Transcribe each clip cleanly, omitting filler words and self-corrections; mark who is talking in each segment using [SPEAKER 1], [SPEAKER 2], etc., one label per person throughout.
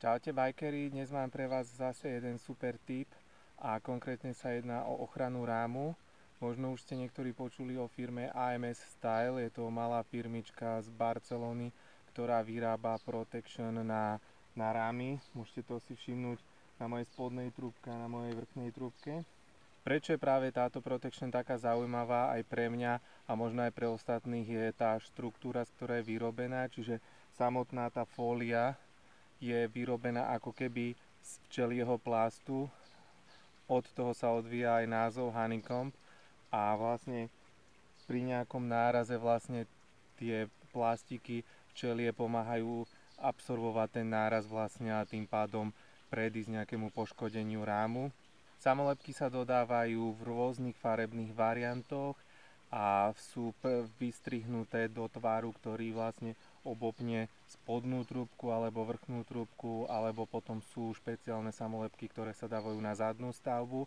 [SPEAKER 1] Čaute bajkeri, dnes mám pre vás zase jeden super tip a konkrétne sa jedná o ochranu rámu. Možno už ste niektorí počuli o firme AMS Style, je to malá firmička z Barcelony, ktorá vyrába protection na rámy. Môžete to si všimnúť na mojej spodnej trúbke a na mojej vrchnej trúbke. Prečo je práve táto protection taká zaujímavá aj pre mňa a možno aj pre ostatných, je tá štruktúra, z ktorej je vyrobená, čiže samotná tá fólia je vyrobená ako keby z včelieho plastu. Od toho sa odvíja aj názov honeycomb a vlastne pri nejakom náraze vlastne tie plastiky včelie pomáhajú absorbovať ten náraz vlastne a tým pádom predísť nejakému poškodeniu rámu. Samolepky sa dodávajú v rôznych farebných variantoch a sú vystrihnuté do tvaru, ktorý vlastne obopne spodnú trúbku alebo vrchnú trúbku, alebo potom sú špeciálne samolepky, ktoré sa dávajú na zadnú stavbu.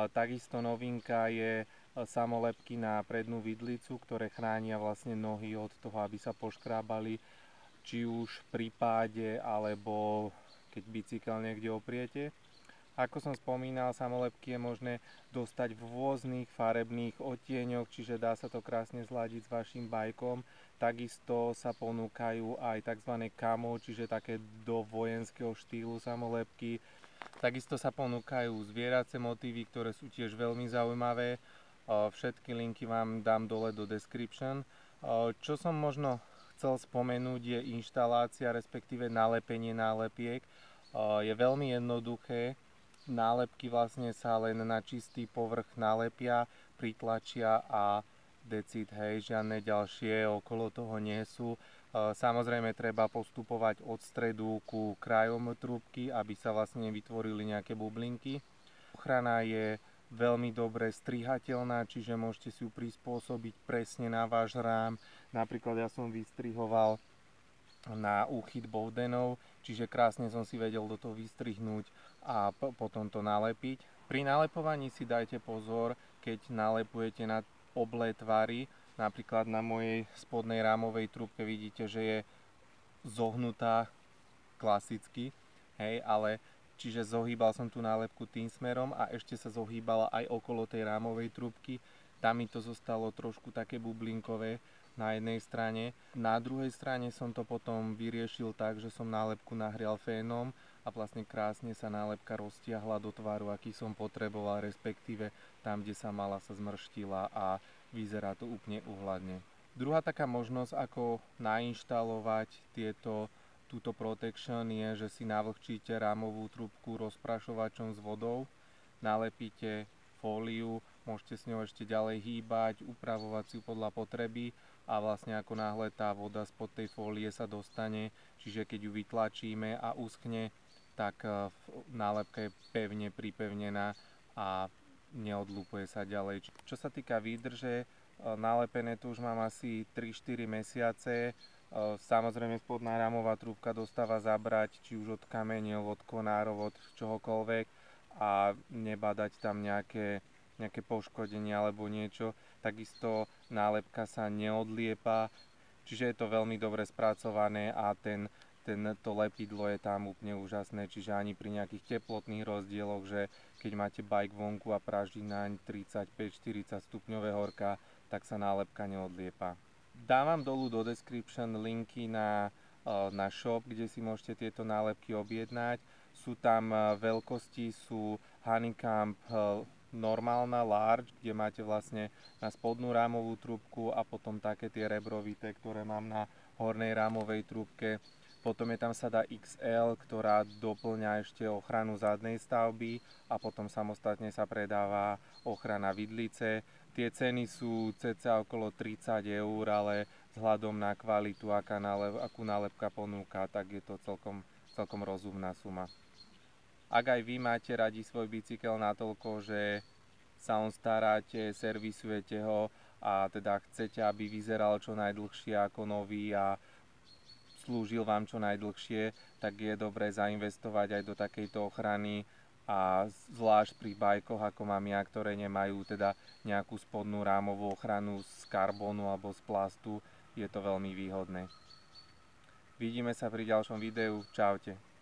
[SPEAKER 1] Takisto novinka je samolepky na prednú vidlicu, ktoré chránia vlastne nohy od toho, aby sa poškrábali, či už pri páde alebo keď bicykel niekde opriete. Ako som spomínal, samolepky je možné dostať v rôznych farebných odtieňoch, čiže dá sa to krásne zladiť s vašim bajkom. Takisto sa ponúkajú aj tzv. Camo, čiže také do vojenského štýlu samolepky. Takisto sa ponúkajú zvieracie motívy, ktoré sú tiež veľmi zaujímavé. Všetky linky vám dám dole do description. Čo som možno chcel spomenúť, je inštalácia, respektíve nalepenie nálepiek. Je veľmi jednoduché. Nálepky vlastne sa len na čistý povrch nalepia, pritlačia a decid, hej, žiadne ďalšie okolo toho nie sú. Samozrejme treba postupovať od stredu ku krajom trúbky, aby sa vlastne vytvorili nejaké bublinky. Ochrana je veľmi dobre strihateľná, čiže môžete si ju prispôsobiť presne na váš rám. Napríklad ja som vystrihoval na úchyt bovdenov, čiže krásne som si vedel do toho vystrihnúť a potom to nalepiť. Pri nalepovaní si dajte pozor, keď nalepujete na oblé tvary, napríklad na mojej spodnej rámovej trúbke vidíte, že je zohnutá klasicky, hej, ale čiže zohýbal som tú nálepku tým smerom a ešte sa zohýbala aj okolo tej rámovej trúbky. Tam mi to zostalo trošku také bublinkové na jednej strane. Na druhej strane som to potom vyriešil tak, že som nálepku nahrial fénom a vlastne krásne sa nálepka roztiahla do tvaru, aký som potreboval, respektíve tam, kde sa mala, sa zmrštila a vyzerá to úplne úhľadne. Druhá taká možnosť, ako nainštalovať túto protection, je, že si navlhčíte rámovú trúbku rozprašovačom s vodou, nalepíte fóliu, môžete s ňou ešte ďalej hýbať, upravovať si ju podľa potreby a vlastne ako náhle tá voda spod tej fólie sa dostane, čiže keď ju vytlačíme a uschne, tak nálepka je pevne pripevnená a neodlúpuje sa ďalej. Čo sa týka výdrže, nalepené tu už mám asi 3-4 mesiace. Samozrejme spodná rámová trúbka dostáva zabrať, či už od kameňov, od konárov, od čohokoľvek a nebadať tam nejaké poškodenie alebo niečo. Takisto nálepka sa neodliepa, čiže je to veľmi dobre spracované a to lepidlo je tam úplne úžasné, čiže ani pri nejakých teplotných rozdieloch, že keď máte bike vonku a praží naň 35-40 stupňové horka, tak sa nálepka neodliepa. Dávam dolu do description linky na shop, kde si môžete tieto nálepky objednať. Sú tam veľkosti, sú honeycomb normálna, large, kde máte vlastne na spodnú rámovú trúbku a potom také tie rebrovité, ktoré mám na hornej rámovej trúbke. Potom je tam sada XL, ktorá doplňa ešte ochranu zadnej stavby a potom samostatne sa predáva ochrana vidlice. Tie ceny sú cca okolo 30 €, ale vzhľadom na kvalitu, akú nálepka ponúka, tak je to celkom rozumná suma. Ak aj vy máte radi svoj bicykel natoľko, že sa on staráte, servisujete ho a teda chcete, aby vyzeral čo najdlhšie ako nový a slúžil vám čo najdlhšie, tak je dobré zainvestovať aj do takejto ochrany a zvlášť pri bajkoch, ako mám ja, ktoré nemajú teda nejakú spodnú rámovú ochranu z karbónu alebo z plastu, je to veľmi výhodné. Vidíme sa pri ďalšom videu. Čaute.